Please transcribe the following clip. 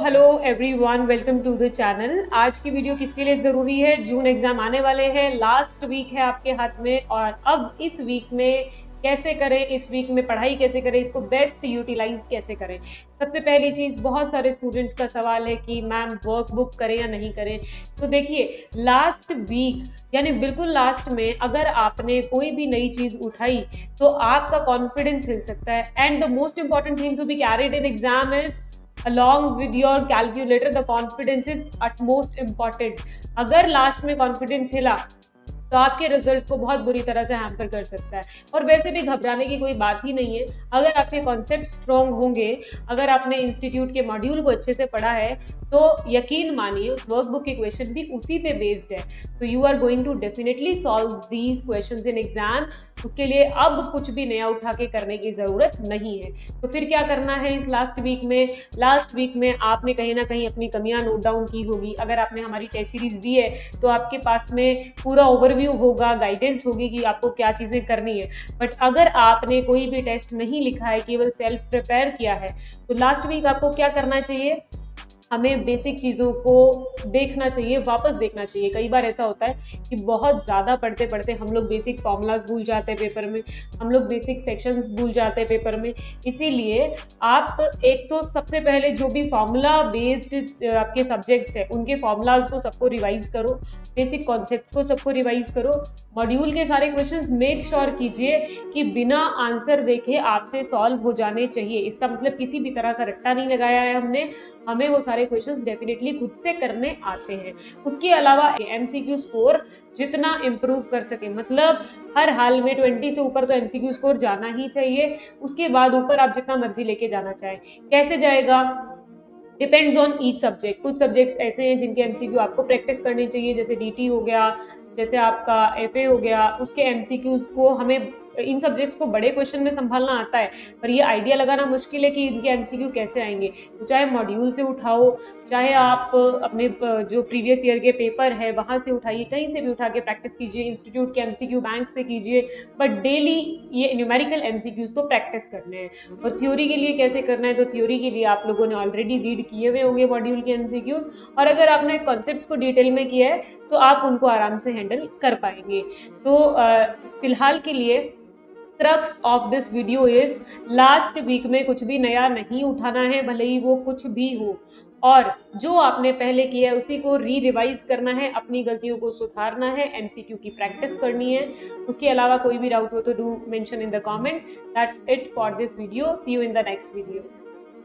Hello everyone, welcome to the channel. आज की video किसके लिए ज़रूरी है? जून एग्ज़ाम आने वाले हैं, लास्ट वीक है आपके हाथ में और अब इस वीक में कैसे करें, इस वीक में पढ़ाई कैसे करें, इसको बेस्ट यूटिलाइज कैसे करें। सबसे पहली चीज़, बहुत सारे स्टूडेंट्स का सवाल है कि मैम वर्कबुक करें या नहीं करें। तो देखिए, लास्ट वीक यानी बिल्कुल लास्ट में अगर आपने कोई भी नई चीज़ उठाई तो आपका कॉन्फिडेंस हिल सकता है। And the most important thing to be carried in exam is along with your calculator, the confidence is utmost important। अगर लास्ट में कॉन्फिडेंस हिला तो आपके रिजल्ट को बहुत बुरी तरह से हैम्पर कर सकता है। और वैसे भी घबराने की कोई बात ही नहीं है। अगर आपके कॉन्सेप्ट स्ट्रॉन्ग होंगे, अगर आपने इंस्टीट्यूट के मॉड्यूल को अच्छे से पढ़ा है, तो यकीन मानिए उस वर्कबुक के क्वेश्चन भी उसी पे बेस्ड है। तो you are going to definitely solve these questions in exams. उसके लिए अब कुछ भी नया उठा के करने की ज़रूरत नहीं है। तो फिर क्या करना है इस लास्ट वीक में? लास्ट वीक में आपने कहीं ना कहीं अपनी कमियां नोट डाउन की होगी। अगर आपने हमारी टेस्ट सीरीज दी है तो आपके पास में पूरा ओवरव्यू होगा, गाइडेंस होगी कि आपको क्या चीज़ें करनी है। बट अगर आपने कोई भी टेस्ट नहीं लिखा है, केवल सेल्फ प्रिपेयर किया है, तो लास्ट वीक आपको क्या करना चाहिए? हमें बेसिक चीज़ों को देखना चाहिए, वापस देखना चाहिए। कई बार ऐसा होता है कि बहुत ज़्यादा पढ़ते पढ़ते हम लोग बेसिक फॉर्मूलाज भूल जाते हैं पेपर में, हम लोग बेसिक सेक्शंस भूल जाते हैं पेपर में। इसीलिए आप एक तो सबसे पहले जो भी फॉर्मूला बेस्ड आपके सब्जेक्ट्स हैं उनके फॉर्मूलाज को सबको रिवाइज करो, बेसिक कॉन्सेप्ट्स को सबको रिवाइज करो। मॉड्यूल के सारे क्वेश्चंस मेक श्योर कीजिए कि बिना आंसर देखे आपसे सॉल्व हो जाने चाहिए। इसका मतलब किसी भी तरह का रट्टा नहीं लगाया है हमने, हमें वो सारे क्वेश्चंस डेफिनेटली खुद से करने आते हैं। उसके अलावा एमसीक्यू स्कोर जितना इम्प्रूव कर सके, मतलब हर हाल में 20 से ऊपर तो एमसीक्यू स्कोर जाना ही चाहिए। उसके बाद ऊपर आप जितना मर्जी लेके जाना चाहें। कैसे जाएगा? Depends on each subject. कुछ सब्जेक्ट्स ऐसे हैं जिनके एमसीक्यू आपको प्रैक्टिस करनी चाहिए, जैसे डीटी हो गया, जैसे आपका एफए हो गया। उसके एमसीक्यूज को हमें, इन सब्जेक्ट्स को बड़े क्वेश्चन में संभालना आता है, पर ये आइडिया लगाना मुश्किल है कि इनके एमसीक्यू कैसे आएंगे। तो चाहे मॉड्यूल से उठाओ, चाहे आप अपने जो प्रीवियस ईयर के पेपर है वहाँ से उठाइए, कहीं से भी उठा के प्रैक्टिस कीजिए, इंस्टीट्यूट के एमसीक्यू बैंक से कीजिए, बट डेली ये न्यूमेरिकल एमसीक्यूज तो प्रैक्टिस करने हैं। और थ्योरी के लिए कैसे करना है? तो थ्योरी के लिए आप लोगों ने ऑलरेडी रीड किए हुए होंगे मॉड्यूल के एमसीक्यूज, और अगर आपने कॉन्सेप्ट्स को डिटेल में किया है तो आप उनको आराम से हैंडल कर पाएंगे। तो फिलहाल के लिए crux of this video is, last week में कुछ भी नया नहीं उठाना है, भले ही वो कुछ भी हो, और जो आपने पहले किया है उसी को रिवाइज करना है, अपनी गलतियों को सुधारना है, एमसीक्यू की प्रैक्टिस करनी है। उसके अलावा कोई भी डाउट हो तो do mention in the comment. That's it for this video. See you in the next video.